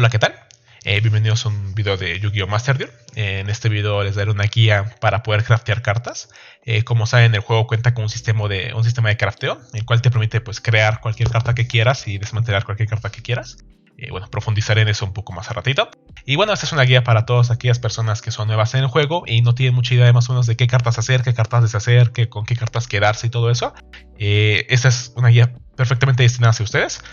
Hola, ¿qué tal? Bienvenidos a un video de Yu-Gi-Oh! Master Duel. En este video les daré una guía para poder craftear cartas. Como saben, el juego cuenta con un sistema de crafteo, el cual te permite pues, crear cualquier carta que quieras y desmantelar cualquier carta que quieras. Profundizaré en eso un poco más a ratito. Y bueno, esta es una guía para todas aquellas personas que son nuevas en el juego y no tienen mucha idea más o menos de qué cartas hacer, qué cartas deshacer, con qué cartas quedarse y todo eso. Esta es una guía perfectamente destinada hacia ustedes.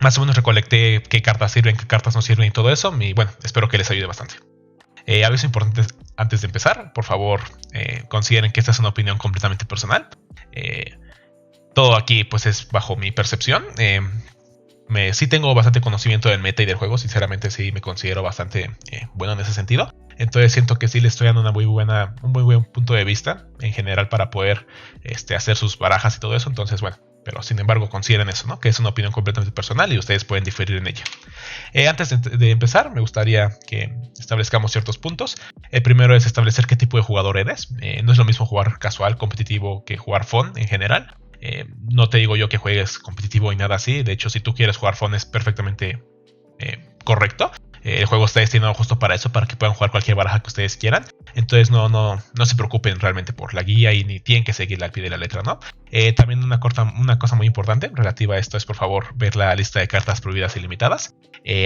Más o menos recolecté qué cartas sirven, qué cartas no sirven y todo eso. Y bueno, espero que les ayude bastante. Aviso importante antes de empezar. Por favor, consideren que esta es una opinión completamente personal. Todo aquí pues es bajo mi percepción. Sí tengo bastante conocimiento del meta y del juego. Sinceramente sí me considero bastante bueno en ese sentido. Entonces siento que sí le estoy dando un muy buen punto de vista en general para poder hacer sus barajas y todo eso. Entonces bueno. Pero sin embargo consideren eso, ¿no? Que es una opinión completamente personal y ustedes pueden diferir en ella. Antes de empezar, me gustaría que establezcamos ciertos puntos. El primero es establecer qué tipo de jugador eres. No es lo mismo jugar casual, competitivo, que jugar fun en general. No te digo yo que juegues competitivo y nada así. De hecho, si tú quieres jugar fun es perfectamente correcto. El juego está destinado justo para eso, para que puedan jugar cualquier baraja que ustedes quieran. Entonces no se preocupen realmente por la guía y ni tienen que seguirla al pie de la letra, ¿no? También una cosa muy importante relativa a esto es por favor ver la lista de cartas prohibidas y limitadas.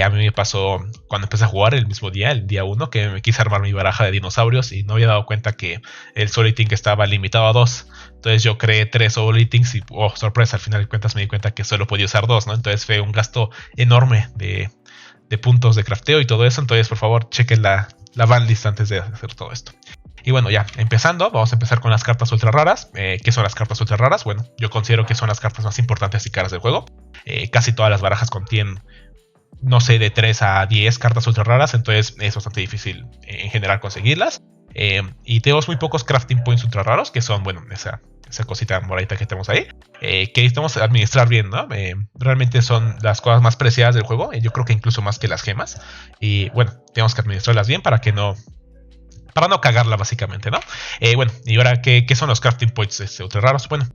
A mí me pasó cuando empecé a jugar el mismo día, el día 1, que me quise armar mi baraja de dinosaurios y no había dado cuenta que el Soul Eating estaba limitado a 2. Entonces yo creé 3 Soul Eatings y, oh sorpresa, al final de cuentas me di cuenta que solo podía usar 2, ¿no? Entonces fue un gasto enorme de puntos de crafteo y todo eso. Entonces por favor chequen la banlist antes de hacer todo esto. Y bueno, ya empezando, vamos a empezar con las cartas ultra raras. ¿Qué son las cartas ultra raras? Bueno, yo considero que son las cartas más importantes y caras del juego. Casi todas las barajas contienen, no sé, de 3 a 10 cartas ultra raras. Entonces es bastante difícil en general conseguirlas. Y tenemos muy pocos crafting points ultra raros, que son, bueno, esa cosita moradita que tenemos ahí, que necesitamos administrar bien, ¿no? Realmente son las cosas más preciadas del juego, yo creo que incluso más que las gemas. Y bueno, tenemos que administrarlas bien para no cagarla básicamente, ¿no? Y ahora, ¿qué son los crafting points ultra raros? Bueno,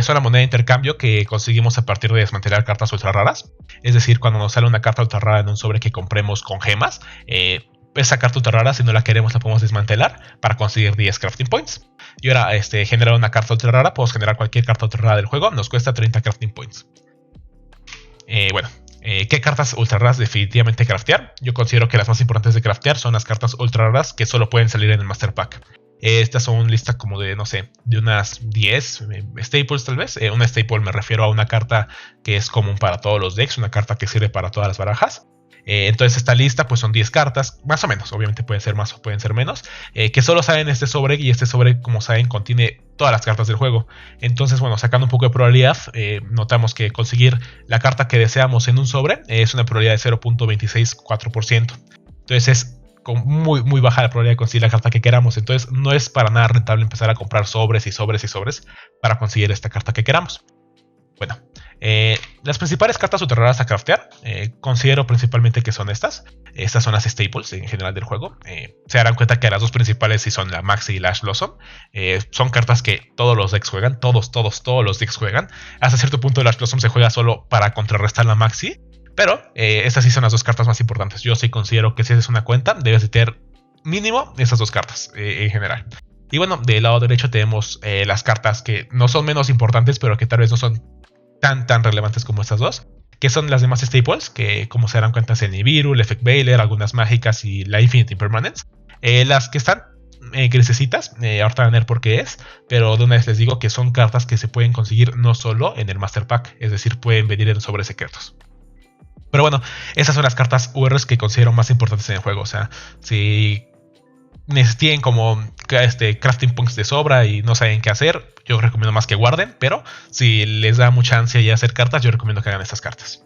son la moneda de intercambio que conseguimos a partir de desmantelar cartas ultra raras. Es decir, cuando nos sale una carta ultra rara en un sobre que compremos con gemas, esa carta ultra rara, si no la queremos, la podemos desmantelar para conseguir 10 crafting points. Y ahora, generar una carta ultra rara, podemos generar cualquier carta ultra rara del juego, nos cuesta 30 crafting points. ¿Qué cartas ultra raras definitivamente craftear? Yo considero que las más importantes de craftear son las cartas ultra raras que solo pueden salir en el Master Pack. Estas son listas como de, no sé, de unas 10 staples tal vez. Una staple me refiero a una carta que es común para todos los decks, una carta que sirve para todas las barajas. Entonces esta lista pues son 10 cartas, más o menos, obviamente pueden ser más o pueden ser menos, que solo salen en este sobre, y este sobre, como saben, contiene todas las cartas del juego. Entonces, bueno, sacando un poco de probabilidad, notamos que conseguir la carta que deseamos en un sobre es una probabilidad de 0.264%. Entonces es muy, muy baja la probabilidad de conseguir la carta que queramos. Entonces no es para nada rentable empezar a comprar sobres y sobres y sobres para conseguir esta carta que queramos. Bueno, las principales cartas ultra raras a craftear, considero principalmente que son estas. Estas son las staples en general del juego. Se darán cuenta que las dos principales sí son la Maxi y la Ash Blossom. Son cartas que todos los decks juegan, todos los decks juegan. Hasta cierto punto la Ash Blossom se juega solo para contrarrestar la Maxi, pero estas sí son las dos cartas más importantes. Yo sí considero que si haces una cuenta debes de tener mínimo esas dos cartas en general. Y bueno, del lado derecho tenemos las cartas que no son menos importantes, pero que tal vez no son tan relevantes como estas dos, que son las demás staples, que como se darán cuenta es el Nibiru, el Effect Veiler, algunas mágicas y la Infinite Impermanence. Las que están grisecitas, ahorita van a ver por qué es, pero de una vez les digo que son cartas que se pueden conseguir no solo en el Master Pack, es decir, pueden venir en sobres secretos. Pero bueno, esas son las cartas URs que considero más importantes en el juego. O sea, si tienen como crafting points de sobra y no saben qué hacer, yo recomiendo más que guarden, pero si les da mucha ansia ya hacer cartas, yo recomiendo que hagan estas cartas.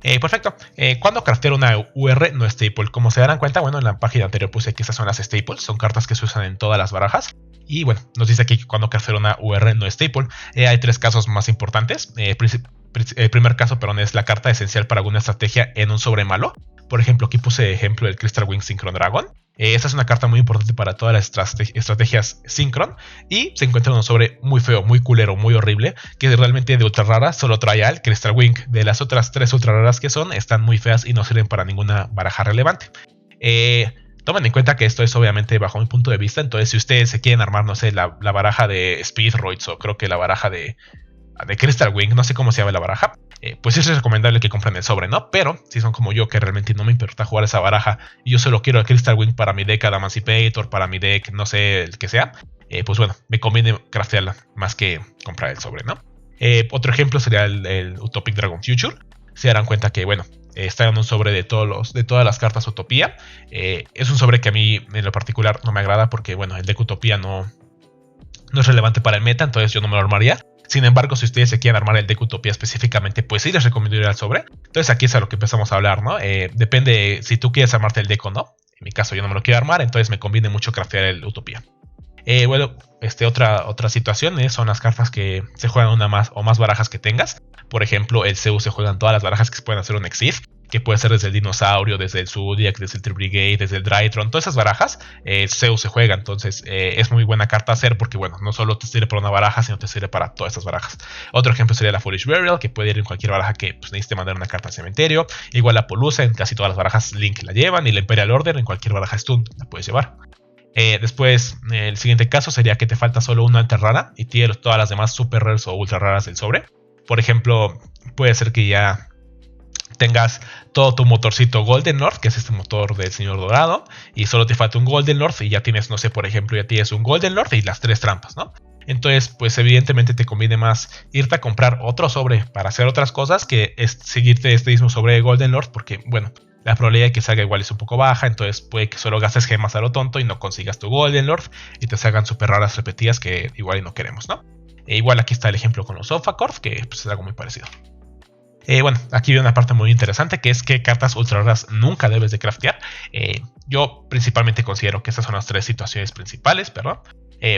Perfecto. ¿Cuándo craftear una UR no staple? Como se darán cuenta, bueno, en la página anterior puse que estas son las staples, son cartas que se usan en todas las barajas. Y bueno, nos dice aquí que cuando craftear una UR no staple, hay 3 casos más importantes. El primer caso, perdón, es la carta esencial para alguna estrategia en un sobre malo. Por ejemplo, aquí puse ejemplo del Crystal Wing Synchro Dragon. Esta es una carta muy importante para todas las estrategias Synchron. Y se encuentra en un sobre muy feo, muy culero, muy horrible, que realmente de ultra rara solo trae al Crystal Wing. De las otras 3 ultra raras que son, están muy feas y no sirven para ninguna baraja relevante. Tomen en cuenta que esto es obviamente bajo mi punto de vista. Entonces si ustedes se quieren armar, no sé, la baraja de Speedroids o creo que la baraja de Crystal Wing, no sé cómo se llama la baraja, pues es recomendable que compren el sobre, ¿no? Pero si son como yo, que realmente no me importa jugar esa baraja y yo solo quiero el Crystal Wing para mi deck Emancipator, para mi deck, no sé, el que sea, pues bueno, me conviene craftearla más que comprar el sobre, ¿no? Otro ejemplo sería el Utopic Dragon Future. Se darán cuenta que, bueno, está en un sobre de todas las cartas Utopía. Es un sobre que a mí en lo particular no me agrada porque, bueno, el deck Utopía no es relevante para el meta, entonces yo no me lo armaría. Sin embargo, si ustedes se quieren armar el deck Utopía específicamente, pues sí les recomiendo ir al sobre. Entonces aquí es a lo que empezamos a hablar, ¿no? Depende si tú quieres armarte el deck o no. En mi caso yo no me lo quiero armar, entonces me conviene mucho craftear el Utopía. Bueno, otra situación son las cartas que se juegan una más o más barajas que tengas. Por ejemplo, el Zeus se juegan todas las barajas que se pueden hacer un Exif, que puede ser desde el Dinosaurio, desde el Zodiac, desde el Tri-Brigade, desde el Drytron. Todas esas barajas, Zeus se juega, entonces es muy buena carta a hacer porque, bueno, no solo te sirve para una baraja, sino te sirve para todas estas barajas. Otro ejemplo sería la Foolish Burial, que puede ir en cualquier baraja que pues, necesite mandar una carta al cementerio. Igual la Polusa, en casi todas las barajas Link la llevan, y la Imperial Order en cualquier baraja Stun la puedes llevar. Después, el siguiente caso sería que te falta solo una alta rara y tienes todas las demás super raras o ultra raras del sobre. Por ejemplo, puede ser que ya tengas todo tu motorcito Golden North, que es este motor del Señor Dorado, y solo te falta un Golden North y ya tienes, no sé, por ejemplo, ya tienes un Golden North y las 3 trampas, ¿no? Entonces, pues evidentemente te conviene más irte a comprar otro sobre para hacer otras cosas que seguirte este mismo sobre de Golden North, porque, bueno, la probabilidad de que salga igual es un poco baja, entonces puede que solo gastes gemas a lo tonto y no consigas tu Golden Lord y te salgan súper raras repetidas que igual y no queremos, ¿no? Igual aquí está el ejemplo con los Ophacorp, que pues, es algo muy parecido. Bueno, aquí viene una parte muy interesante, que es qué cartas ultra raras nunca debes de craftear. Yo principalmente considero que estas son las 3 situaciones principales, perdón.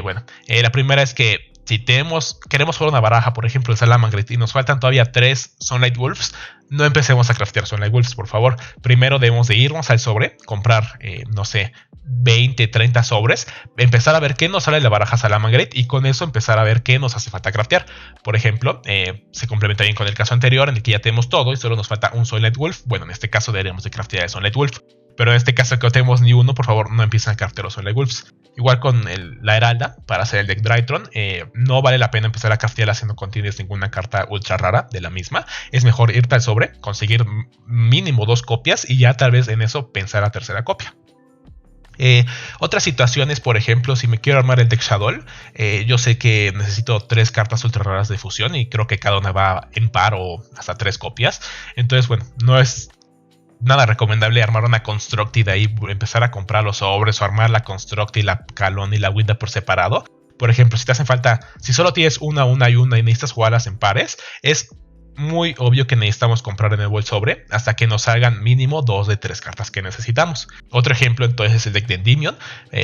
Bueno, la primera es que si queremos jugar una baraja, por ejemplo, el Salamangreat, y nos faltan todavía 3 Sunlight Wolves, no empecemos a craftear Sunlight Wolves, por favor. Primero debemos de irnos al sobre, comprar, no sé, 20, 30 sobres, empezar a ver qué nos sale de la baraja Salamangreat y con eso empezar a ver qué nos hace falta craftear. Por ejemplo, se complementa bien con el caso anterior en el que ya tenemos todo y solo nos falta un Sunlight Wolf. Bueno, en este caso deberíamos de craftear el Sunlight Wolf, pero en este caso que no tenemos ni uno, por favor no empiecen a craftear los Sunlight Wolves. Igual con la Heralda, para hacer el deck Drytron, no vale la pena empezar a craftearla si no contienes ninguna carta ultra rara de la misma. Es mejor irte al sobre, conseguir mínimo 2 copias y ya tal vez en eso pensar la tercera copia. Otras situaciones, por ejemplo, si me quiero armar el deck Shadow, yo sé que necesito 3 cartas ultra raras de fusión y creo que cada una va en par o hasta 3 copias. Entonces, bueno, no es nada recomendable armar una Construct y de ahí empezar a comprar los sobres o armar la Construct y la Calón y la Winda por separado. Por ejemplo, si te hacen falta, si solo tienes una y necesitas jugarlas en pares, es muy obvio que necesitamos comprar de nuevo el sobre hasta que nos salgan mínimo 2 de 3 cartas que necesitamos. Otro ejemplo entonces es el deck de Endymion.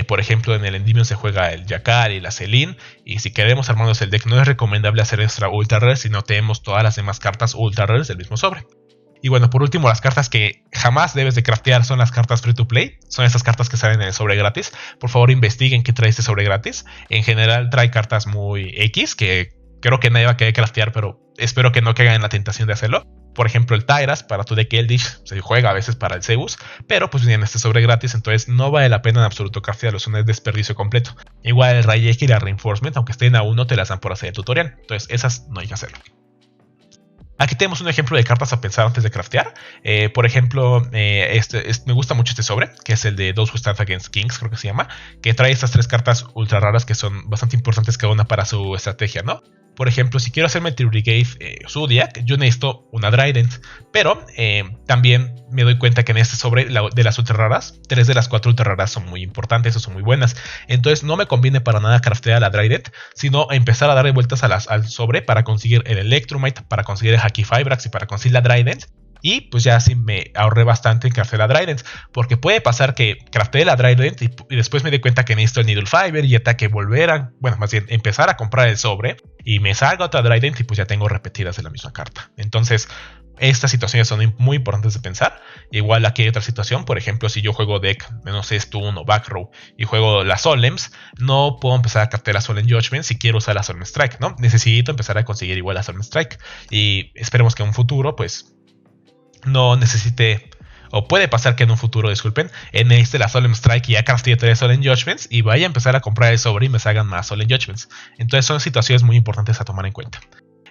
Por ejemplo, en el Endymion se juega el Jakar y la Celine, y si queremos armarnos el deck no es recomendable hacer extra ultra rares si no tenemos todas las demás cartas ultra rares del mismo sobre. Y bueno, por último, las cartas que jamás debes de craftear son las cartas free to play. Son esas cartas que salen en el sobre gratis. Por favor, investiguen qué trae este sobre gratis. En general trae cartas muy X que creo que nadie va a querer craftear, pero espero que no caigan en la tentación de hacerlo. Por ejemplo, el Tyras para tu deck Eldritch se juega a veces para el Zeus, pero pues viene este sobre gratis, entonces no vale la pena en absoluto craftearlo, es un desperdicio completo. Igual el Raigeki y la Reinforcement, aunque estén a 1, te las dan por hacer el tutorial, entonces esas no hay que hacerlo. Aquí tenemos un ejemplo de cartas a pensar antes de craftear. Por ejemplo, me gusta mucho este sobre, que es el de Those Who Stand Against Kings, creo que se llama, que trae estas 3 cartas ultra raras que son bastante importantes cada una para su estrategia, ¿no? Por ejemplo, si quiero hacerme el Tri-Brigade Zodiac, yo necesito una Trident, pero también me doy cuenta que en este sobre de las ultra raras, 3 de las 4 ultra raras son muy importantes o son muy buenas. Entonces no me conviene para nada craftear la Trident, sino empezar a darle vueltas al sobre para conseguir el Electrumite, para conseguir el Haki Fibrax y para conseguir la Trident. Y pues ya así me ahorré bastante en craftear la Trident, porque puede pasar que craftee la Trident y después me dé cuenta que necesito el Needle Fiber y ataque más bien empezar a comprar el sobre y me salga otra Trident y pues ya tengo repetidas de la misma carta. Entonces, estas situaciones son muy importantes de pensar. Igual aquí hay otra situación, por ejemplo, si yo juego deck, no sé, Stun o Back Row y juego las Solemns, no puedo empezar a cartear la Solemn Judgment si quiero usar la Solemn Strike, ¿no? Necesito empezar a conseguir igual la Solemn Strike y esperemos que en un futuro, pues, no necesite, o puede pasar que en un futuro, disculpen, necesite la Solemn Strike y ya castee 3 Solemn Judgments y vaya a empezar a comprar el sobre y me salgan más Solemn Judgments. Entonces son situaciones muy importantes a tomar en cuenta.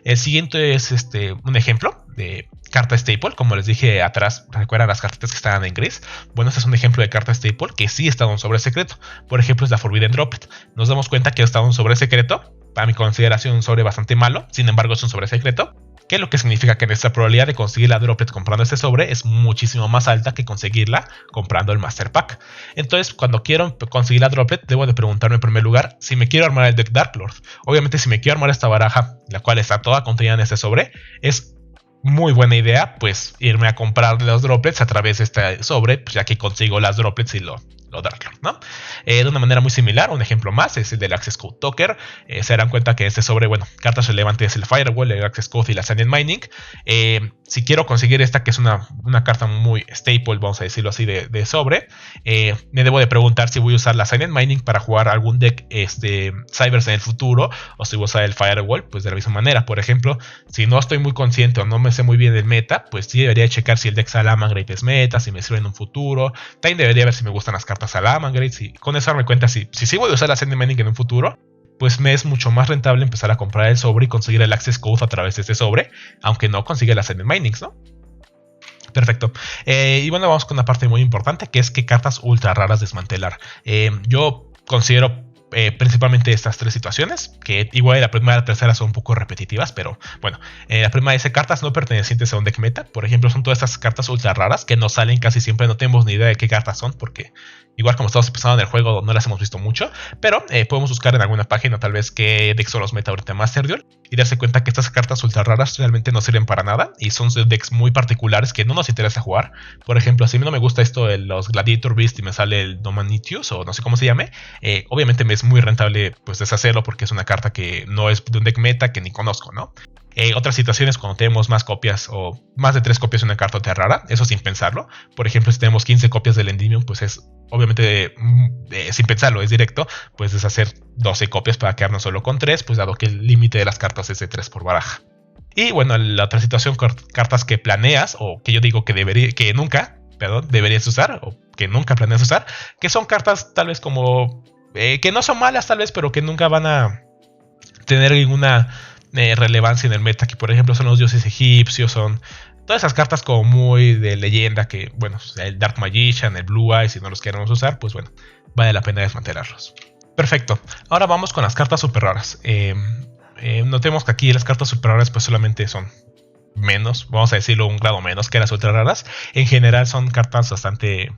El siguiente es un ejemplo de carta staple. Como les dije atrás, ¿recuerdan las cartitas que estaban en gris? Bueno, este es un ejemplo de carta staple que sí está en un sobre secreto. Por ejemplo, es la Forbidden Droplet. Nos damos cuenta que está en un sobre secreto. Para mi consideración, un sobre bastante malo. Sin embargo, es un sobre secreto, que lo que significa que nuestra probabilidad de conseguir la Droplet comprando este sobre es muchísimo más alta que conseguirla comprando el Master Pack. Entonces, cuando quiero conseguir la Droplet, debo de preguntarme en primer lugar si me quiero armar el deck Dark Lord. Obviamente, si me quiero armar esta baraja, la cual está toda contenida en este sobre, es muy buena idea pues irme a comprar los droplets a través de este sobre, pues, ya que consigo las droplets y lo Dark Lord, ¿no? De una manera muy similar, un ejemplo más es el del Access Code Talker. Se darán cuenta que este sobre, bueno, cartas relevantes es el Firewall, el Access Code y la Sand Mining. Si quiero conseguir esta, que es una carta muy staple, vamos a decirlo así, de sobre, me debo de preguntar si voy a usar la Sand Mining para jugar algún deck Cybers en el futuro, o si voy a usar el Firewall, pues de la misma manera. Por ejemplo, si no estoy muy consciente o no me sé muy bien del meta, pues sí debería checar si el deck Salamangreat es meta, si me sirve en un futuro. También debería ver si me gustan las cartas Salamangreat, y con eso darme cuenta si voy a usar la Sand Mining en un futuro, pues me es mucho más rentable empezar a comprar el sobre y conseguir el Access Code a través de este sobre, aunque no consiga las Sand Minings, ¿no? Perfecto. Y bueno, vamos con una parte muy importante, que es qué cartas ultra raras desmantelar. Yo considero principalmente estas tres situaciones, que igual la primera y la tercera son un poco repetitivas, pero bueno, la primera dice cartas no pertenecientes a un deck meta. Por ejemplo, son todas estas cartas ultra raras que nos salen casi siempre, no tenemos ni idea de qué cartas son, porque igual como estamos empezando en el juego no las hemos visto mucho, pero podemos buscar en alguna página tal vez qué decks son los meta ahorita Master Duel y darse cuenta que estas cartas ultra raras realmente no sirven para nada y son decks muy particulares que no nos interesa jugar. Por ejemplo, si a mí no me gusta esto de los Gladiator Beast y me sale el Dominitius o no sé cómo se llame, obviamente me es muy rentable pues deshacerlo porque es una carta que no es de un deck meta que ni conozco, ¿no? Otras situaciones cuando tenemos más copias o más de 3 copias de una carta ultra rara, eso sin pensarlo. Por ejemplo, si tenemos 15 copias del Endymion, pues es obviamente sin pensarlo, es directo, pues deshacer 12 copias para quedarnos solo con 3, pues dado que el límite de las cartas es de 3 por baraja. Y bueno, la otra situación, cartas que planeas o que yo digo que nunca deberías usar o que nunca planeas usar, que son cartas tal vez como que no son malas tal vez, pero que nunca van a tener ninguna relevancia en el meta, que por ejemplo son los dioses egipcios, son todas esas cartas como muy de leyenda que, bueno, el Dark Magician, el Blue Eyes, si no los queremos usar, pues bueno, vale la pena desmantelarlos. Perfecto, ahora vamos con las cartas super raras. Notemos que aquí las cartas super raras pues solamente son menos, vamos a decirlo un grado menos que las ultra raras. En general son cartas bastante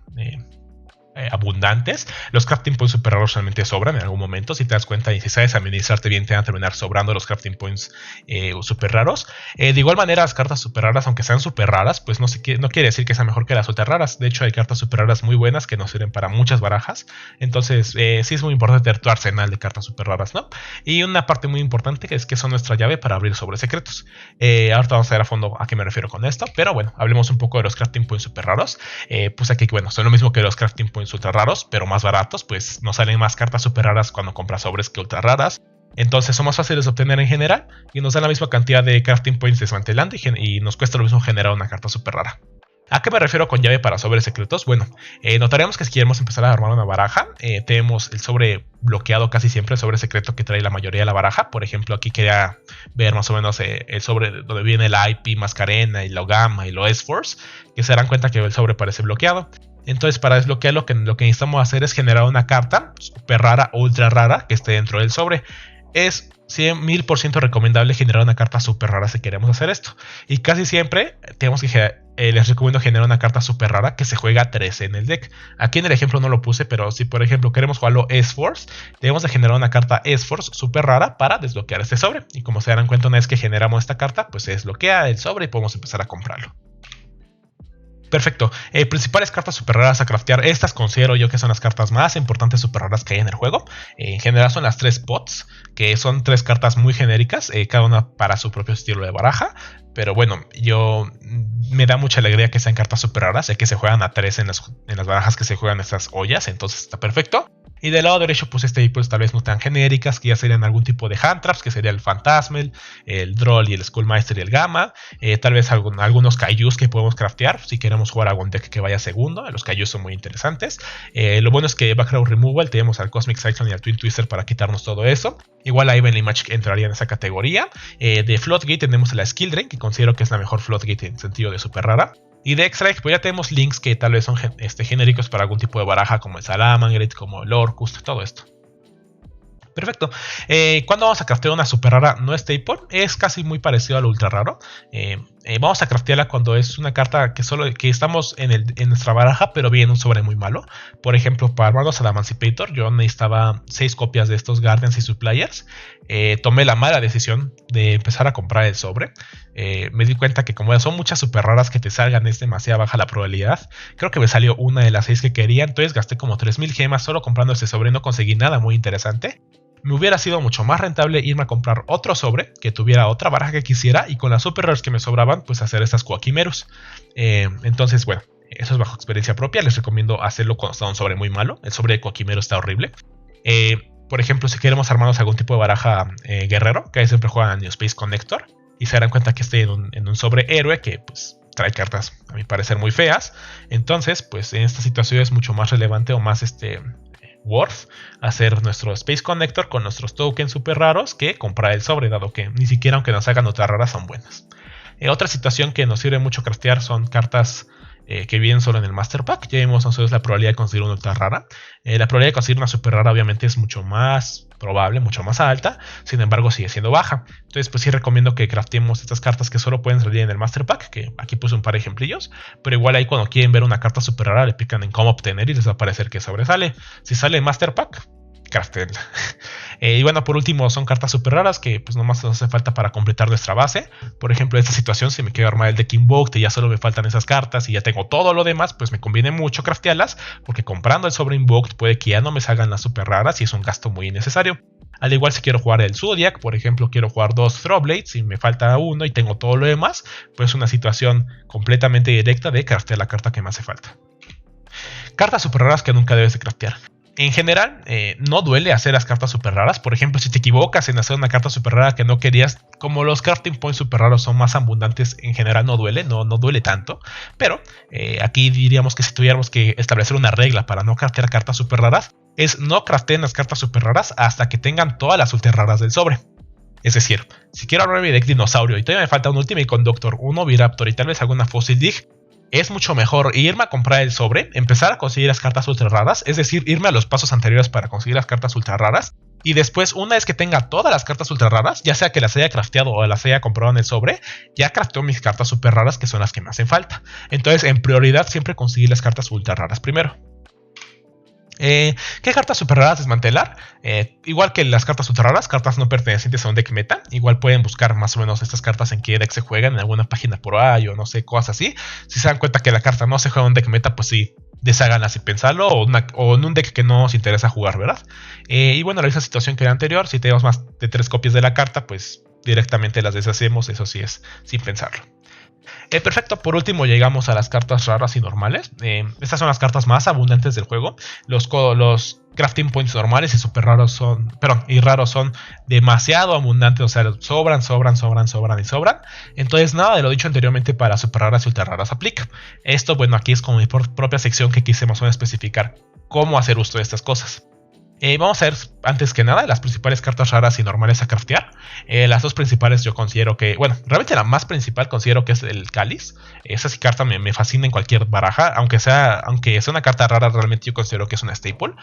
abundantes. Los crafting points super raros realmente sobran en algún momento. Si te das cuenta y si sabes administrarte bien, te van a terminar sobrando los crafting points super raros. De igual manera, las cartas super raras, aunque sean super raras, pues no quiere decir que sean mejor que las ultra raras. De hecho, hay cartas super raras muy buenas que nos sirven para muchas barajas. Entonces, sí es muy importante tener tu arsenal de cartas super raras, ¿no? Y una parte muy importante es que son nuestra llave para abrir sobres secretos. Ahorita vamos a ver a fondo a qué me refiero con esto. Pero bueno, hablemos un poco de los crafting points super raros. Pues aquí, bueno, son lo mismo que los crafting points ultra raros, pero más baratos, pues nos salen más cartas super raras cuando compras sobres que ultra raras. Entonces son más fáciles de obtener en general y nos dan la misma cantidad de crafting points desmantelando y nos cuesta lo mismo generar una carta super rara. ¿A qué me refiero con llave para sobres secretos? Bueno, notaremos que si queremos empezar a armar una baraja, tenemos el sobre bloqueado casi siempre, el sobre secreto que trae la mayoría de la baraja. Por ejemplo, aquí quería ver más o menos el sobre donde viene la IP Mascarena y la Gamma y lo S-Force, que se darán cuenta que el sobre parece bloqueado. Entonces, para desbloquearlo, lo que necesitamos hacer es generar una carta super rara o ultra rara que esté dentro del sobre. Es 1000% recomendable generar una carta super rara si queremos hacer esto. Y casi siempre les recomiendo generar una carta super rara que se juega 13 en el deck. Aquí en el ejemplo no lo puse, pero si por ejemplo queremos jugarlo S-Force, debemos de generar una carta S-Force super rara para desbloquear este sobre. Y como se darán cuenta, una vez que generamos esta carta, pues se desbloquea el sobre y podemos empezar a comprarlo. Perfecto, principales cartas super raras a craftear. Estas considero yo que son las cartas más importantes super raras que hay en el juego. En general son las 3 pots, que son 3 cartas muy genéricas, cada una para su propio estilo de baraja. Pero bueno, me da mucha alegría que sean cartas super raras, ya que se juegan a 3 en las barajas que se juegan estas ollas, entonces está perfecto. Y del lado derecho, pues pues tal vez no tan genéricas, que ya serían algún tipo de hand traps, que sería el Phantasmal, el Droll y el Skullmeister y el Gamma. Tal vez algunos Kaijus que podemos craftear si queremos jugar algún deck que vaya segundo. Los Kaijus son muy interesantes. Lo bueno es que Background Removal tenemos al Cosmic Cyclone y al Twin Twister para quitarnos todo eso. Igual la Evenly Magic entraría en esa categoría. De Floodgate tenemos a la Skill Drain, que considero que es la mejor Floodgate en sentido de super rara. Y de X-Strike, pues ya tenemos links que tal vez son genéricos para algún tipo de baraja, como el Salamangreat, como el Orcust, todo esto. Perfecto. ¿Cuándo vamos a craftear una super rara no staple? Es casi muy parecido al ultra raro. Vamos a craftearla cuando es una carta que estamos en nuestra baraja, pero viene un sobre muy malo. Por ejemplo, para armarnos a la Emancipator, yo necesitaba 6 copias de estos Guardians y Suppliers. Tomé la mala decisión de empezar a comprar el sobre. Me di cuenta que como son muchas super raras que te salgan, es demasiado baja la probabilidad. Creo que me salió una de las 6 que quería, entonces gasté como 3000 gemas solo comprando este sobre. No conseguí nada muy interesante. Me hubiera sido mucho más rentable irme a comprar otro sobre que tuviera otra baraja que quisiera, y con las super raras que me sobraban, pues hacer estas Quaquimerus. Entonces, bueno, eso es bajo experiencia propia. Les recomiendo hacerlo cuando está un sobre muy malo. El sobre de Quaquimerus está horrible. Por ejemplo, si queremos armarnos algún tipo de baraja guerrero, que ahí siempre juegan a New Space Connector, y se darán cuenta que esté en un sobre héroe que pues trae cartas a mi parecer muy feas. Entonces, pues en esta situación es mucho más relevante o más worth hacer nuestro Space Connector con nuestros tokens super raros que comprar el sobre, dado que ni siquiera aunque nos hagan otras raras son buenas. Otra situación que nos sirve mucho craftear son cartas que vienen solo en el Master Pack. Ya vimos nosotros la probabilidad de conseguir una ultra rara. La probabilidad de conseguir una super rara obviamente es mucho más probable, mucho más alta. Sin embargo sigue siendo baja. Entonces pues sí recomiendo que craftemos estas cartas que solo pueden salir en el Master Pack, que aquí puse un par de ejemplillos. Pero igual ahí cuando quieren ver una carta super rara le pican en cómo obtener y les va a aparecer que sobresale. Si sale en Master Pack, craftenla. Y bueno, por último son cartas super raras que pues nomás nos hace falta para completar nuestra base. Por ejemplo, en esta situación, si me quiero armar el deck Invoked y ya solo me faltan esas cartas y ya tengo todo lo demás, pues me conviene mucho craftearlas, porque comprando el sobre Invoked puede que ya no me salgan las super raras y es un gasto muy innecesario. Al igual si quiero jugar el Zodiac, por ejemplo, quiero jugar 2 Throwblades y me falta uno y tengo todo lo demás, pues es una situación completamente directa de craftear la carta que me hace falta. Cartas super raras que nunca debes de craftear. En general, no duele hacer las cartas super raras. Por ejemplo, si te equivocas en hacer una carta super rara que no querías, como los crafting points super raros son más abundantes, en general no duele, no duele tanto. Pero aquí diríamos que si tuviéramos que establecer una regla para no craftear cartas super raras, es no crafteen las cartas super raras hasta que tengan todas las ultra raras del sobre. Es decir, si quiero armar mi deck dinosaurio y todavía me falta un Ultimate Conductor, un Oviraptor y tal vez alguna Fossil Dig, es mucho mejor irme a comprar el sobre, empezar a conseguir las cartas ultra raras, es decir, irme a los pasos anteriores para conseguir las cartas ultra raras, y después, una vez que tenga todas las cartas ultra raras, ya sea que las haya crafteado o las haya comprado en el sobre, ya crafteo mis cartas super raras, que son las que me hacen falta. Entonces, en prioridad, siempre conseguir las cartas ultra raras primero. ¿Qué cartas super raras desmantelar? Igual que las cartas ultra raras, cartas no pertenecientes a un deck meta. Igual pueden buscar más o menos estas cartas en qué deck se juegan, en alguna página por ahí o no sé, cosas así. Si se dan cuenta que la carta no se juega en un deck meta, pues sí, desháganla sin pensarlo, o en un deck que no os interesa jugar, ¿verdad? Y bueno, la misma situación que la anterior, si tenemos más de 3 copias de la carta, pues directamente las deshacemos, eso sí es sin pensarlo. Perfecto, por último llegamos a las cartas raras y normales. Estas son las cartas más abundantes del juego. Los crafting points normales y super raros son, y raros son demasiado abundantes, o sea, sobran. Entonces nada de lo dicho anteriormente para super raras y ultra raras aplica. Esto, bueno, aquí es como mi propia sección que quise más o menos especificar cómo hacer uso de estas cosas. Vamos a ver antes que nada las principales cartas raras y normales a craftear. Las dos principales yo considero que, bueno, realmente la más principal considero que es el Cáliz. Esa sí carta me fascina en cualquier baraja, aunque sea una carta rara, realmente yo considero que es una staple.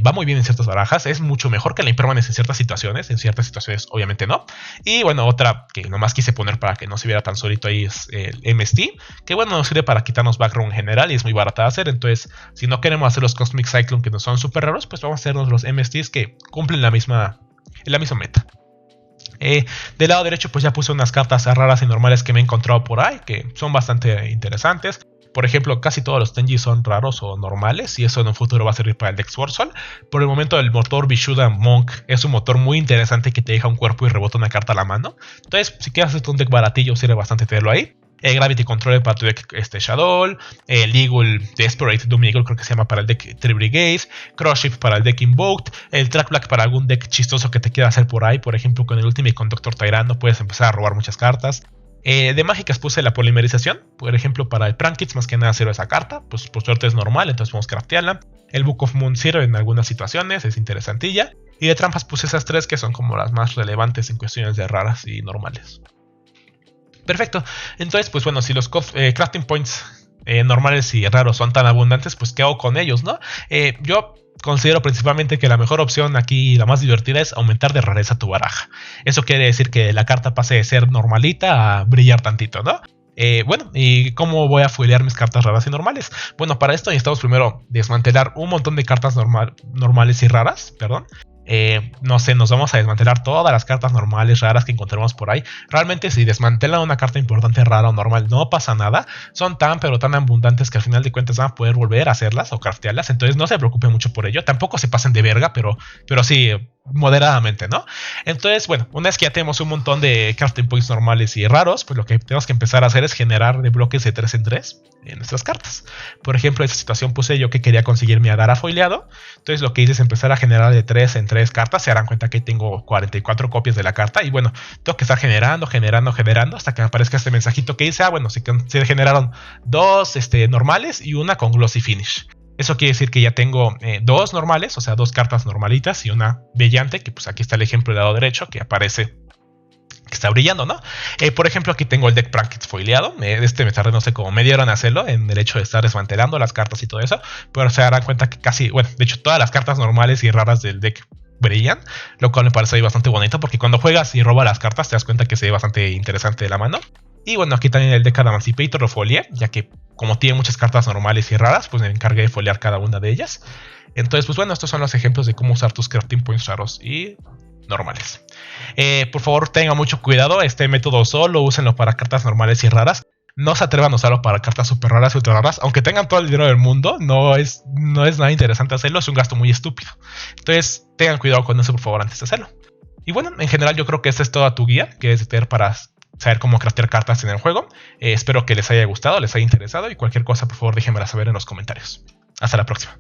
Va muy bien en ciertas barajas, es mucho mejor que la Impermanence en ciertas situaciones obviamente no. Y bueno, otra que nomás quise poner para que no se viera tan solito ahí es el MST, que bueno, nos sirve para quitarnos background en general y es muy barata de hacer. Entonces, si no queremos hacer los Cosmic Cyclone que no son super raros, pues vamos a hacernos los MSTs que cumplen la misma meta. Del lado derecho pues ya puse unas cartas raras y normales que me he encontrado por ahí, que son bastante interesantes. Por ejemplo, casi todos los Tenji son raros o normales, y eso en un futuro va a servir para el deck Sword Soul. Por el momento el motor Bishuda Monk es un motor muy interesante que te deja un cuerpo y rebota una carta a la mano. Entonces, si quieres hacer un deck baratillo, sirve bastante tenerlo ahí. Gravity Controller para tu deck Shadow, el Eagle Desperate Doom Eagle creo que se llama para el deck Three Brigades, Crush Shift para el deck Invoked, el Track Black para algún deck chistoso que te quiera hacer por ahí. Por ejemplo, con el Ultimate con Doctor Tyrano puedes empezar a robar muchas cartas. De mágicas puse la polimerización, por ejemplo para el Prankits más que nada sirve esa carta, pues por suerte es normal, entonces podemos craftearla. El Book of Moon sirve en algunas situaciones, es interesantilla. Y de trampas puse esas tres que son como las más relevantes en cuestiones de raras y normales. Perfecto, entonces pues bueno, si los crafting points normales y raros son tan abundantes, pues ¿qué hago con ellos, no? Yo considero principalmente que la mejor opción aquí y la más divertida es aumentar de rareza tu baraja. Eso quiere decir que la carta pase de ser normalita a brillar tantito, ¿no? Bueno, ¿y cómo voy a foilear mis cartas raras y normales? Bueno, para esto necesitamos primero desmantelar un montón de cartas normales y raras, perdón. No sé, nos vamos a desmantelar todas las cartas normales raras que encontremos por ahí. Realmente si desmantelan una carta importante rara o normal no pasa nada. Son tan pero tan abundantes que al final de cuentas van a poder volver a hacerlas o craftearlas. Entonces no se preocupen mucho por ello. Tampoco se pasen de verga, pero sí moderadamente, ¿no? Entonces, bueno, una vez que ya tenemos un montón de crafting points normales y raros, pues lo que tenemos que empezar a hacer es generar de bloques de 3 en 3 en nuestras cartas. Por ejemplo, en esta situación puse yo que quería conseguir mi Adara foileado. Entonces lo que hice es empezar a generar de 3 en 3 cartas. Se darán cuenta que tengo 44 copias de la carta. Y bueno, tengo que estar generando hasta que aparezca este mensajito que dice, bueno, se generaron 2 normales y una con Glossy Finish. Eso quiere decir que ya tengo 2 normales, o sea, 2 cartas normalitas y una brillante, que pues aquí está el ejemplo del lado derecho que aparece que está brillando, ¿no? Por ejemplo, aquí tengo el deck Prankits foileado. Me tardé no sé cómo media hora en hacerlo, en el hecho de estar desmantelando las cartas y todo eso, pero se darán cuenta que casi, bueno, de hecho todas las cartas normales y raras del deck brillan, lo cual me parece ahí bastante bonito, porque cuando juegas y robas las cartas te das cuenta que se ve bastante interesante de la mano. Y bueno, aquí también el deck Emancipator lo folié, ya que como tiene muchas cartas normales y raras, pues me encargué de foliar cada una de ellas. Entonces, pues bueno, estos son los ejemplos de cómo usar tus crafting points raros y normales. Por favor, tengan mucho cuidado. Este método solo úsenlo para cartas normales y raras. No se atrevan a usarlo para cartas super raras y ultra raras. Aunque tengan todo el dinero del mundo, no es nada interesante hacerlo. Es un gasto muy estúpido. Entonces, tengan cuidado con eso, por favor, antes de hacerlo. Y bueno, en general yo creo que esta es toda tu guía que debes tener para saber cómo craftear cartas en el juego. Espero que les haya gustado, les haya interesado, y cualquier cosa por favor déjenmela saber en los comentarios. Hasta la próxima.